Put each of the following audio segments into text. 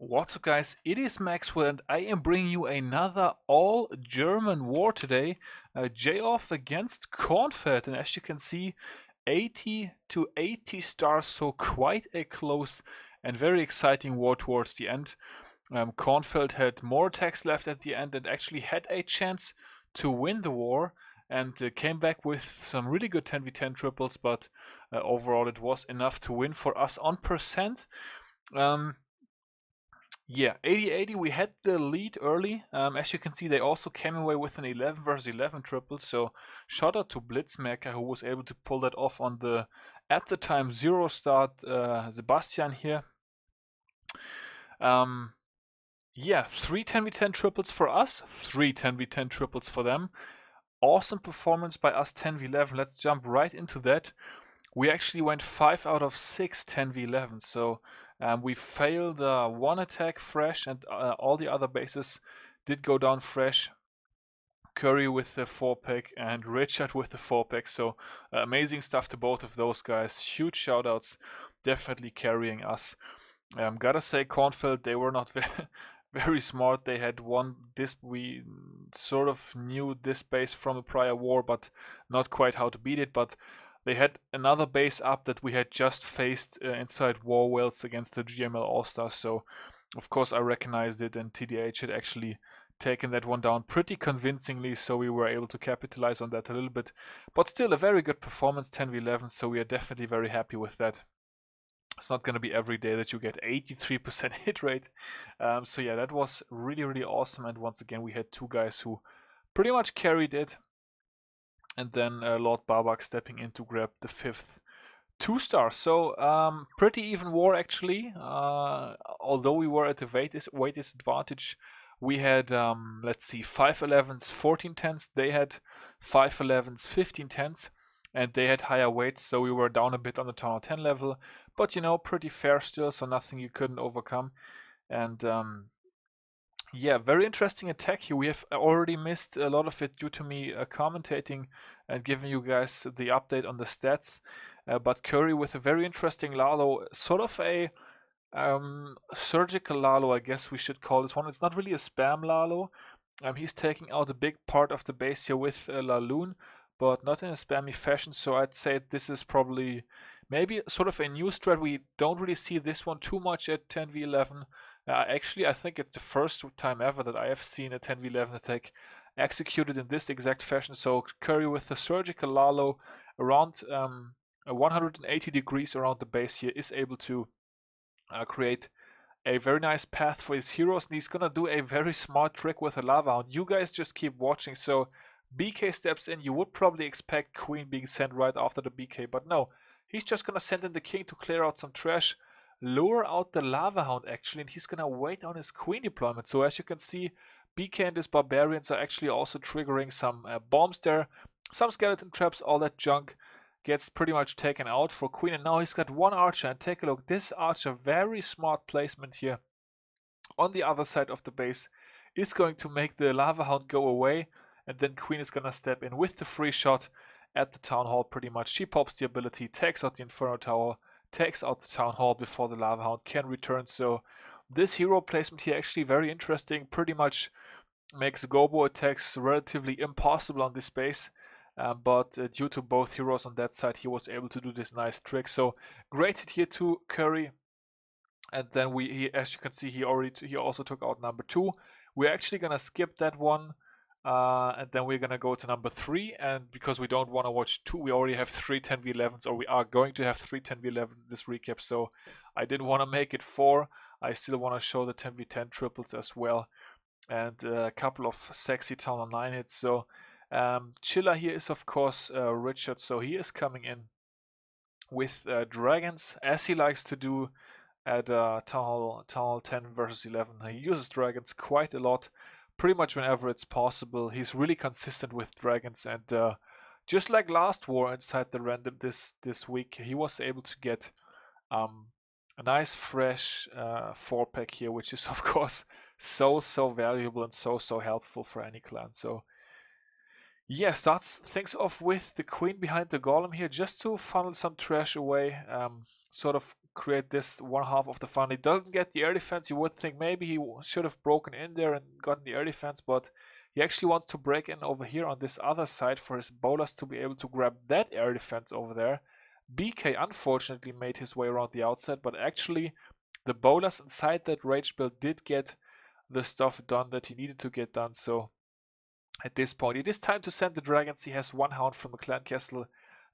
What's up, guys? It is Maxwell, and I am bringing you another all-German war today. J off against Kornfeld, and as you can see, 80 to 80 stars, so quite a close and very exciting war towards the end. Kornfeld had more attacks left at the end and actually had a chance to win the war, and came back with some really good 10v10 triples, but overall it was enough to win for us on percent. Yeah, 80-80, we had the lead early. As you can see, they also came away with an 11 versus 11 triple, so shout out to Blitzmaker, who was able to pull that off on the, at the time, zero start Sebastian here. Yeah, 3 10v10 triples for us, 3 10v10 triples for them. Awesome performance by us 10v11. Let's jump right into that. We actually went 5 out of 6 10v11, so we failed one attack fresh, and all the other bases did go down fresh. Curry with the 4-pack and Richard with the 4-pack, so amazing stuff to both of those guys. Huge shoutouts, definitely carrying us. Gotta say, Kornfeld, they were not very smart. They had we sort of knew this base from a prior war, but not quite how to beat it. But they had another base up that we had just faced inside War Wells against the GML All-Stars, so of course I recognized it, and TDH had actually taken that one down pretty convincingly, so we were able to capitalize on that a little bit. But still a very good performance, 10v11, so we are definitely very happy with that. It's not going to be every day that you get 83% hit rate. So yeah, that was really, really awesome, and once again we had two guys who pretty much carried it. And then Lord Barbak stepping in to grab the 5th 2-star. So pretty even war actually. Although we were at a weight disadvantage, we had let's see, 511s, 1410s. They had 511s, 1510s, and they had higher weights, so we were down a bit on the Tower 10 level. But you know, pretty fair still, so nothing you couldn't overcome. And yeah, very interesting attack here. We have already missed a lot of it due to me commentating and giving you guys the update on the stats. But Curry with a very interesting Lalo, sort of a surgical Lalo, I guess we should call this one. It's not really a spam Lalo. He's taking out a big part of the base here with Laloon, but not in a spammy fashion. So I'd say this is probably maybe sort of a new strat. We don't really see this one too much at 10v11. Actually, I think it's the first time ever that I have seen a 10v11 attack executed in this exact fashion. So Curry with the surgical Lalo around 180 degrees around the base here is able to create a very nice path for his heroes, and he's gonna do a very smart trick with a Lava Hound. You guys just keep watching. So BK steps in. You would probably expect Queen being sent right after the BK, but no, he's just gonna send in the King to clear out some trash, lure out the Lava Hound actually, and he's gonna wait on his Queen deployment. So as you can see, BK and his Barbarians are actually also triggering some bombs there, some skeleton traps, all that junk gets pretty much taken out for Queen. And now he's got one archer, and take a look, this archer, very smart placement here on the other side of the base, is going to make the Lava Hound go away, and then Queen is gonna step in with the free shot at the Town Hall pretty much. She pops the ability, takes out the Inferno Tower, takes out the Town Hall before the Lava Hound can return. So this hero placement here actually very interesting, pretty much makes Gobo attacks relatively impossible on this base. But due to both heroes on that side, he was able to do this nice trick. So great hit here to Curry. And then as you can see, he also took out number 2. We're actually gonna skip that one. And then we're gonna go to number 3, and because we don't want to watch 2, we already have 3 10v11s, or we are going to have 3 10v11s in this recap, so I didn't want to make it 4. I still want to show the 10v10 triples as well, and a couple of sexy Town Hall 9 hits. So Chilla here is of course Richard, so he is coming in with dragons, as he likes to do at Town Hall 10 versus 11. He uses dragons quite a lot, pretty much whenever it's possible. He's really consistent with dragons, and just like last war inside the random this week, he was able to get a nice fresh 4-pack here, which is of course so valuable and so helpful for any clan. So yeah, starts things off with the Queen behind the Golem here, just to funnel some trash away, sort of create this one half of the funnel. He doesn't get the air defense. You would think maybe he should have broken in there and gotten the air defense, but he actually wants to break in over here on this other side for his bowlers to be able to grab that air defense over there. BK unfortunately made his way around the outside, but actually the bowlers inside that rage build did get the stuff done that he needed to get done. So at this point, it is time to send the dragons. He has one hound from the clan castle.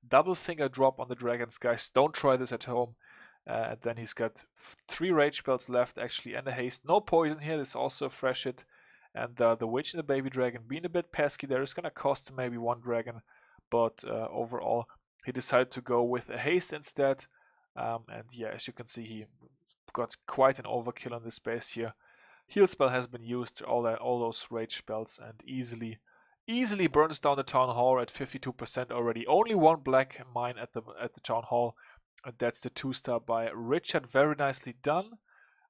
Double finger drop on the dragons, guys. Don't try this at home. And then he's got 3 rage spells left, actually, and a haste. No poison here. This is also a fresh hit. And the witch and the baby dragon being a bit pesky there is going to cost him maybe 1 dragon. But overall, he decided to go with a haste instead. And yeah, as you can see, he got quite an overkill on this base here. Heal spell has been used, all those rage spells, and easily burns down the town hall at 52% already. Only 1 black mine at the town hall, and that's the 2-star by Richard. Very nicely done.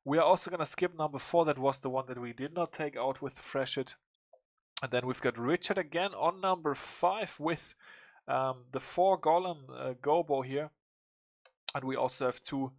We are also gonna skip number 4. That was the one that we did not take out with fresh hit. And then we've got Richard again on number 5 with the 4 golem gobo here, and we also have 2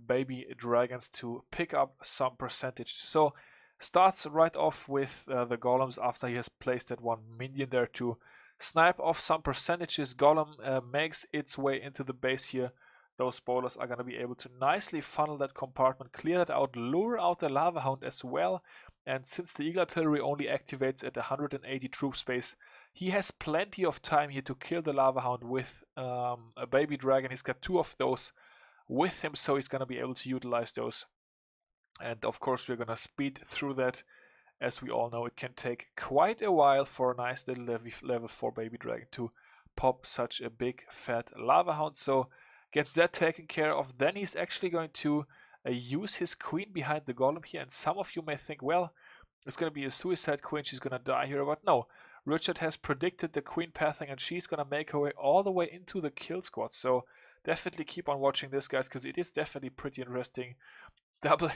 baby dragons to pick up some percentage. So starts right off with the golems after he has placed that 1 minion there to snipe off some percentages. Golem makes its way into the base here. Those bowlers are going to be able to nicely funnel that compartment, clear that out, lure out the lava hound as well. And since the eagle artillery only activates at 180 troop space, he has plenty of time here to kill the lava hound with a baby dragon. He's got 2 of those with him, so he's going to be able to utilize those. And of course we're going to speed through that. As we all know, it can take quite a while for a nice little level 4 baby dragon to pop such a big fat lava hound. So gets that taken care of. Then he's actually going to use his queen behind the golem here. And some of you may think, well, it's going to be a suicide queen, she's going to die here. But no, Richard has predicted the queen pathing, and she's going to make her way all the way into the kill squad. So definitely keep on watching this, guys, because it is definitely pretty interesting.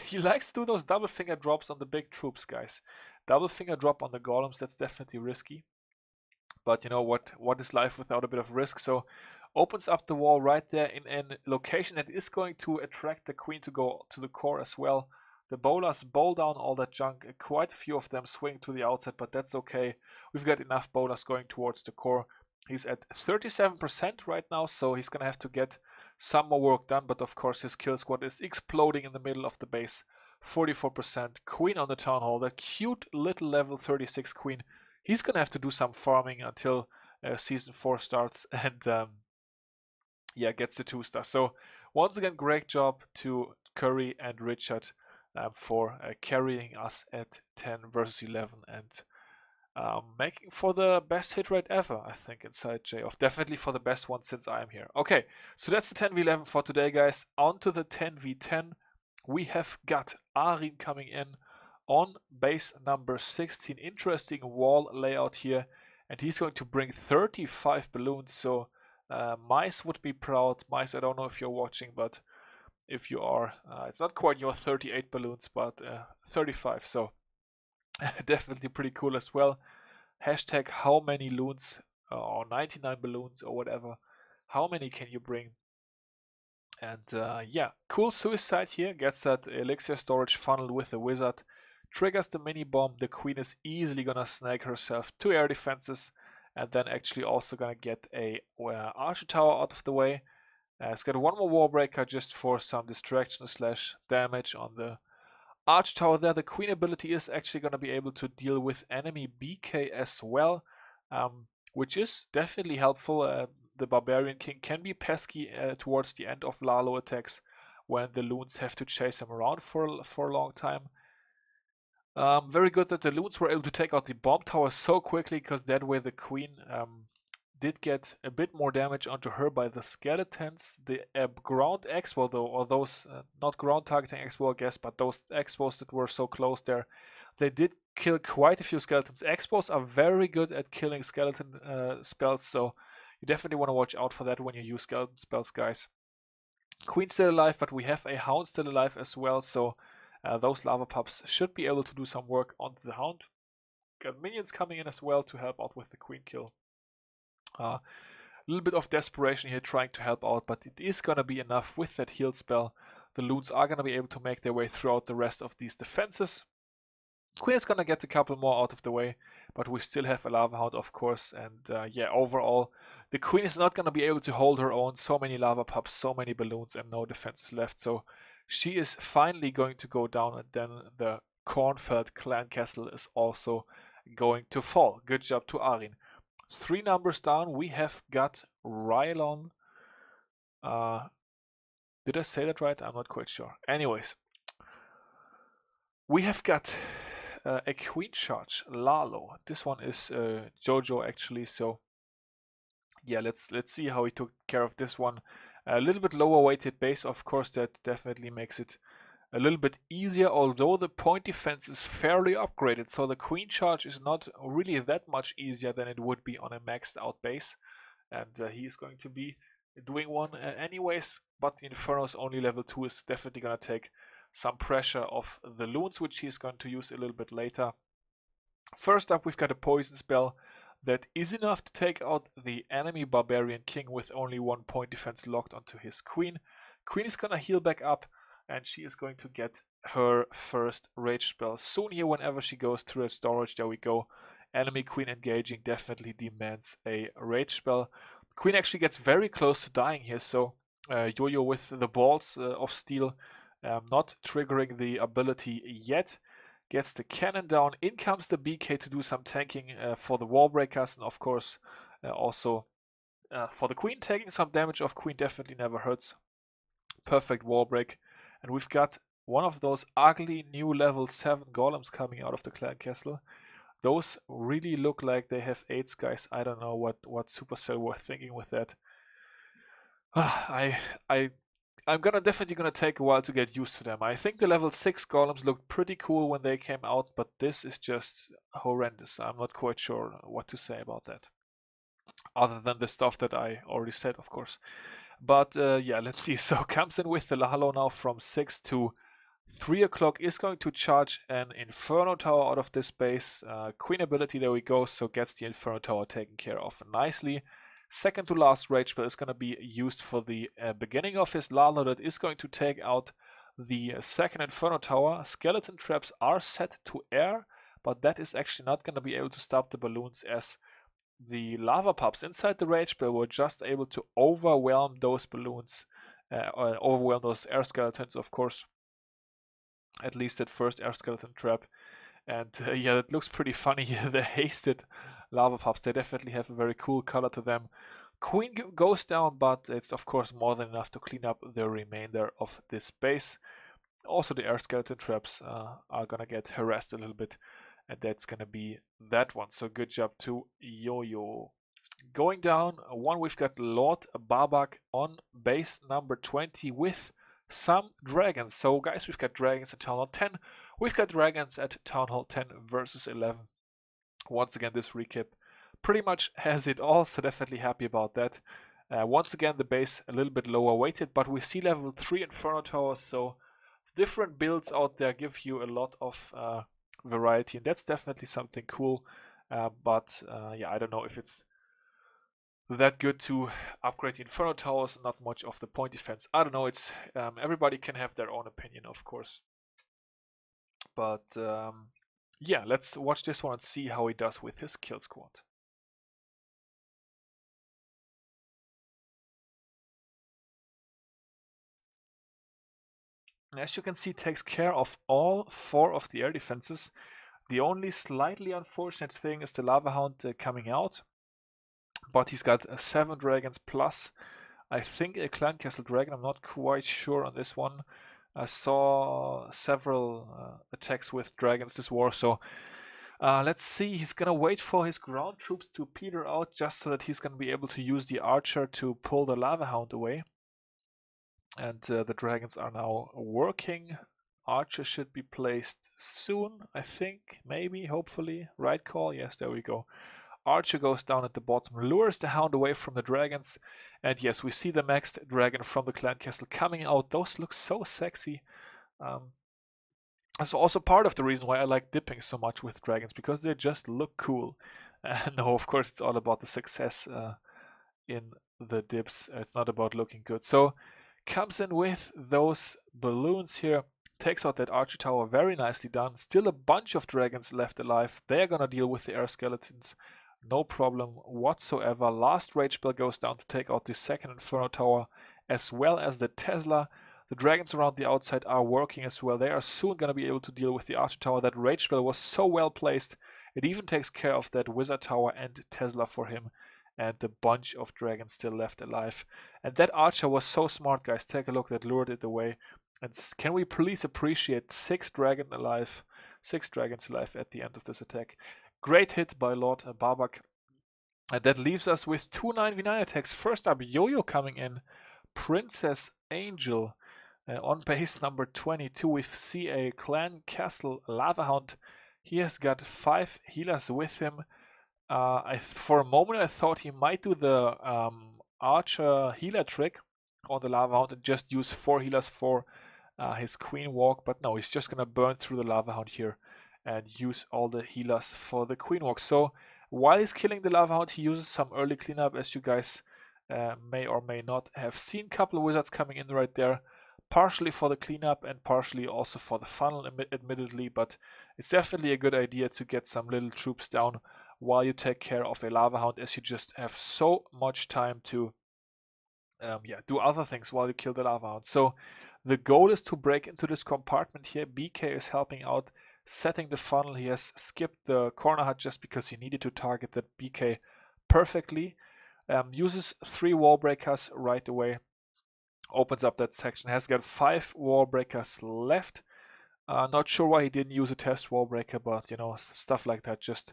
He likes to do those double finger drops on the big troops, guys. Double finger drop on the golems, that's definitely risky. But you know what is life without a bit of risk? So opens up the wall right there in a location that is going to attract the queen to go to the core as well. The bowlers bowl down all that junk. Quite a few of them swing to the outside, but that's okay. We've got enough bowlers going towards the core. He's at 37% right now, so he's going to have to get some more work done. But of course, his kill squad is exploding in the middle of the base. 44%. Queen on the town hall. That cute little level 36 queen. He's going to have to do some farming until season 4 starts and yeah, gets the 2-star. So once again, great job to Curry and Richard for carrying us at 10 versus 11 and making for the best hit rate ever, I think, inside J-Off. Definitely for the best one since I am here. Okay, so that's the 10v11 for today, guys. On to the 10v10. We have got Arin coming in on base number 16. Interesting wall layout here. And he's going to bring 35 balloons. So Mice would be proud. Mice, I don't know if you're watching, but if you are, it's not quite your 38 balloons, but 35. So definitely pretty cool as well. Hashtag how many loons or 99 balloons or whatever. How many can you bring? And yeah, cool suicide here. Gets that elixir storage funnel with the wizard. Triggers the mini bomb. The queen is easily gonna snag herself 2 air defenses. And then actually also gonna get a archer tower out of the way. It's got 1 more warbreaker just for some distraction / damage on the arch tower there. The queen ability is actually gonna be able to deal with enemy BK as well, which is definitely helpful. The barbarian king can be pesky towards the end of Lalo attacks when the loons have to chase him around for a long time. Very good that the loons were able to take out the bomb tower so quickly, because that way the queen did get a bit more damage onto her by the skeletons. The ground expo though, or those not ground targeting expo I guess, but those expos that were so close there, they did kill quite a few skeletons. Expos are very good at killing skeleton spells, so you definitely want to watch out for that when you use skeleton spells, guys. Queen's still alive, but we have a hound still alive as well, so those lava pups should be able to do some work onto the hound. Got minions coming in as well to help out with the queen kill. A little bit of desperation here trying to help out, but it is gonna be enough with that heal spell The loons are going to be able to make their way throughout the rest of these defenses. Queen is going to get a couple more out of the way, but we still have a Lava Hound, of course. And yeah, overall, the Queen is not going to be able to hold her own. So many Lava Pups, so many balloons, and no defenses left. So she is finally going to go down, and then the Kornfeld clan castle is also going to fall. Good job to Arin. 3 numbers down, we have got Rylon. Did I say that right? I'm not quite sure. Anyways, we have got a Queen Charge, Lalo. This one is Jojo actually, so yeah, let's see how he took care of this one. A little bit lower weighted base, of course, that definitely makes it a little bit easier, although the point defense is fairly upgraded, so the Queen Charge is not really that much easier than it would be on a maxed out base, and he is going to be doing one anyways, but the Inferno is only level 2, is definitely going to take some pressure off the loons, which he's going to use a little bit later. First up, we've got a poison spell that is enough to take out the enemy Barbarian King with only 1 point defense locked onto his Queen. Queen is going to heal back up, and she is going to get her first rage spell soon here whenever she goes through a storage. There we go. Enemy Queen engaging definitely demands a rage spell. Queen actually gets very close to dying here, so Yo-Yo with the balls of steel, not triggering the ability yet. Gets the cannon down. In comes the BK to do some tanking for the wall breakers, and of course also for the Queen. Taking some damage off Queen definitely never hurts. Perfect wall break. And we've got one of those ugly new level 7 golems coming out of the clan castle. Those really look like they have 8s, guys. I don't know what Supercell were thinking with that. I'm definitely gonna take a while to get used to them. I think the level 6 golems looked pretty cool when they came out, but this is just horrendous. I'm not quite sure what to say about that, other than the stuff that I already said, of course. But yeah, let's see. So comes in with the Lalo now from 6 to 3 o'clock. Is going to charge an Inferno Tower out of this base. Queen ability, there we go. So gets the Inferno Tower taken care of nicely. Second to last rage spell is going to be used for the beginning of his Lalo. That is going to take out the second Inferno Tower. Skeleton traps are set to air, but that is actually not going to be able to stop the balloons, as the lava pups inside the rage spell were just able to overwhelm those balloons, overwhelm those air skeletons, of course. At least that first air skeleton trap. And yeah, that looks pretty funny. The hasted lava pups, they definitely have a very cool color to them. Queen goes down, but it's of course more than enough to clean up the remainder of this base. Also the air skeleton traps are gonna get harassed a little bit, and that's gonna be that one. So good job to Yo-Yo. Going down one, we've got Lord Barbak on base number 20 with some dragons. So guys, we've got dragons at Town Hall 10. We've got dragons at Town Hall 10 versus 11. Once again, this recap pretty much has it all, so definitely happy about that. Once again, the base a little bit lower weighted, but we see level 3 Inferno Towers, so different builds out there give you a lot of variety, and that's definitely something cool. But yeah, I don't know if it's that good to upgrade the Inferno Towers and not much of the point defense. I don't know, it's everybody can have their own opinion, of course. But yeah, let's watch this one and see how he does with his kill squad. As you can see, takes care of all 4 of the air defenses. The only slightly unfortunate thing is the Lava Hound coming out. But he's got 7 dragons plus, I think, a Clan Castle Dragon. I'm not quite sure on this one. I saw several attacks with dragons this war, so let's see. He's gonna wait for his ground troops to peter out, just so that he's gonna be able to use the archer to pull the Lava Hound away. And the dragons are now working. Archer should be placed soon, I think, maybe, hopefully. Right call? Yes, there we go. Archer goes down at the bottom, lures the Hound away from the dragons, and yes, we see the maxed dragon from the Clan Castle coming out. Those look so sexy. That's also part of the reason why I like dipping so much with dragons, because they just look cool. No, of course, it's all about the success in the dips. It's not about looking good. So comes in with those balloons here, takes out that archer tower, very nicely done. Still a bunch of dragons left alive. They're gonna deal with the air skeletons, no problem whatsoever. Last rage spell goes down to take out the second inferno tower, as well as the Tesla. The dragons around the outside are working as well. They are soon gonna be able to deal with the archer tower. That rage spell was so well placed. It even takes care of that wizard tower and Tesla for him. And a bunch of dragons still left alive. And that archer was so smart, guys. Take a look, that lured it away. And can we please appreciate 6 dragons alive at the end of this attack. Great hit by Lord Barbak. And that leaves us with 2 9v9 attacks. First up, Yo-Yo coming in. Princess Angel on base number 22. We see a Clan Castle Lava Hound. He has got 5 healers with him. For a moment I thought he might do the archer healer trick on the lava hound and just use 4 healers for his queen walk, but no, he's just gonna burn through the lava hound here and use all the healers for the queen walk. So while he's killing the lava hound, he uses some early cleanup, as you guys may or may not have seen. Couple of wizards coming in right there, partially for the cleanup and partially also for the funnel, admittedly, but it's definitely a good idea to get some little troops down while you take care of a lava hound, as you just have so much time to do other things while you kill the lava hound. So the goal is to break into this compartment here. BK is helping out, setting the funnel. He has skipped the corner hut just because he needed to target that BK perfectly. Uses 3 wall breakers right away, opens up that section, has got 5 wall breakers left. Not sure why he didn't use a test wall breaker, but you know, stuff like that just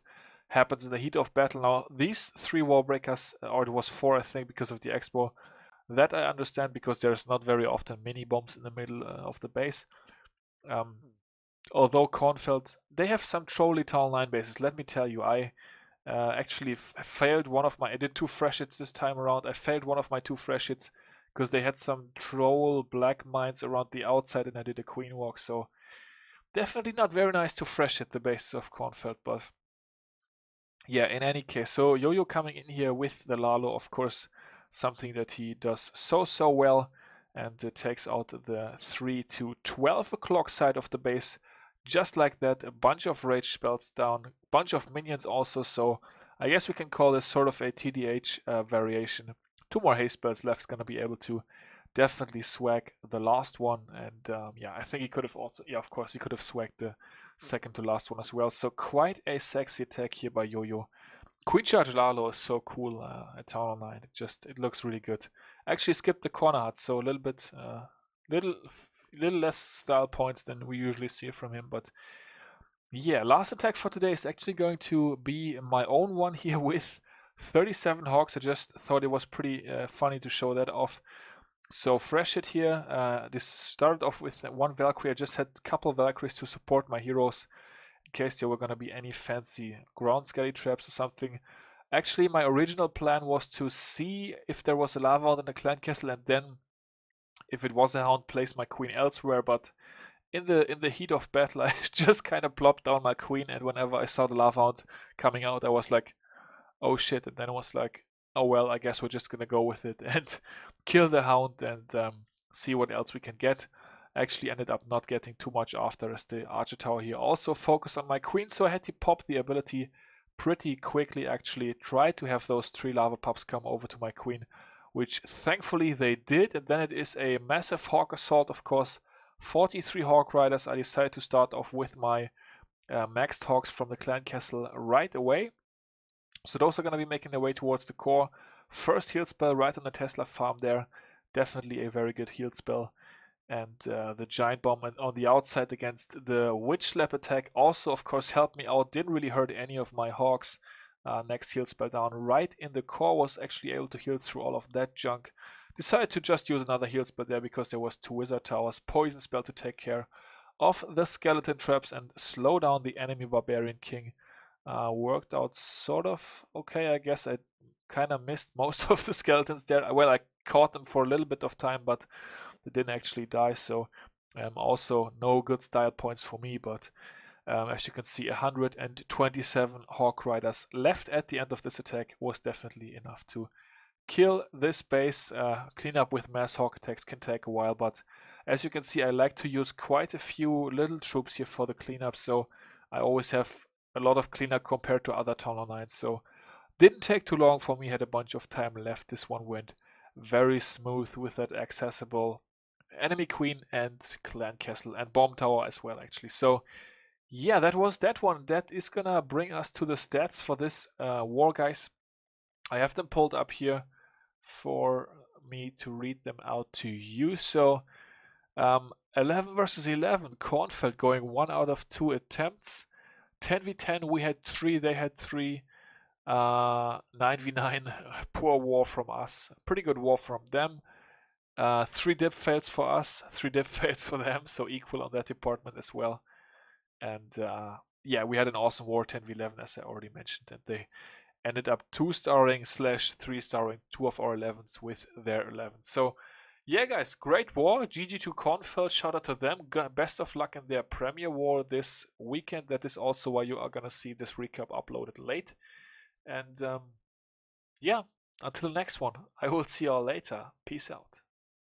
happens in the heat of battle. Now these 3 wall breakers, or it was 4 I think because of the expo, that I understand because there's not very often mini bombs in the middle of the base. Although Kornfeld, they have some trolley town line bases. Let me tell you, I actually failed one of my, I did 2 fresh hits this time around. I failed one of my 2 fresh hits because they had some troll black mines around the outside and I did a queen walk. So definitely not very nice to fresh hit the bases of Kornfeld, but yeah, in any case, so Yo-Yo coming in here with the Lalo, of course, something that he does so well, and takes out the 3 to 12 o'clock side of the base, just like that. A bunch of rage spells down, bunch of minions also, so I guess we can call this sort of a TDH variation. 2 more haste spells left, gonna be able to definitely swag the last one, and yeah, I think he could have also, yeah, of course, he could have swagged the second to last one as well. So quite a sexy attack here by Yo-Yo. Queen Charge Lalo is so cool at Town Online. It looks really good. Actually skipped the corner hut, so a little bit, little less style points than we usually see from him. But yeah, last attack for today is actually going to be my own one here with 37 Hawks. I just thought it was pretty funny to show that off. So fresh hit here. This started off with 1 Valkyrie. I just had a couple of Valkyries to support my heroes in case there were going to be any fancy ground skelly traps or something. Actually, my original plan was to see if there was a lava hound in the clan castle, and then if it was a hound, place my queen elsewhere. But in the heat of battle, I just kind of plopped down my queen, and whenever I saw the lava hound coming out, I was like, oh shit, and then I was like, oh well, I guess we're just gonna go with it and kill the hound and see what else we can get. Actually ended up not getting too much after, as the archer tower here also focused on my queen, so I had to pop the ability pretty quickly. Actually tried to have those 3 lava pups come over to my queen, which thankfully they did, and then it is a massive hawk assault, of course. 43 hawk riders. I decided to start off with my maxed hawks from the clan castle right away. So those are going to be making their way towards the core. First heal spell right on the Tesla farm there. Definitely a very good heal spell. And the giant bomb on the outside against the witch slap attack also, of course, helped me out. Didn't really hurt any of my hawks. Next heal spell down right in the core, was actually able to heal through all of that junk. Decided to just use another heal spell there because there was 2 wizard towers. Poison spell to take care of the skeleton traps and slow down the enemy barbarian king. Worked out sort of okay, I guess. I kind of missed most of the skeletons there. Well, I caught them for a little bit of time, but they didn't actually die, so also no good style points for me. But as you can see, 127 Hawk Riders left at the end of this attack was definitely enough to kill this base. Cleanup with mass hawk attacks can take a while, but as you can see, I like to use quite a few little troops here for the cleanup, so I always have a lot of cleanup compared to other Town Hall Knights. So didn't take too long for me, had a bunch of time left. This one went very smooth with that accessible enemy queen and clan castle and bomb tower as well, actually. So yeah, that was that one. That is gonna bring us to the stats for this war, guys. I have them pulled up here for me to read them out to you. So 11 versus 11, Kornfeld going 1 out of 2 attempts. 10v10, we had 3, they had 3. 9v9, poor war from us. Pretty good war from them. 3 dip fails for us, 3 dip fails for them, so equal on that department as well. And yeah, we had an awesome war, 10v11, as I already mentioned, and they ended up 2-starring / 3-starring 2 of our 11s with their 11. So yeah, guys, great war. GG to Kornfeld, shout out to them. Best of luck in their premiere war this weekend. That is also why you are gonna see this recap uploaded late. And yeah, until the next one, I will see you all later. Peace out.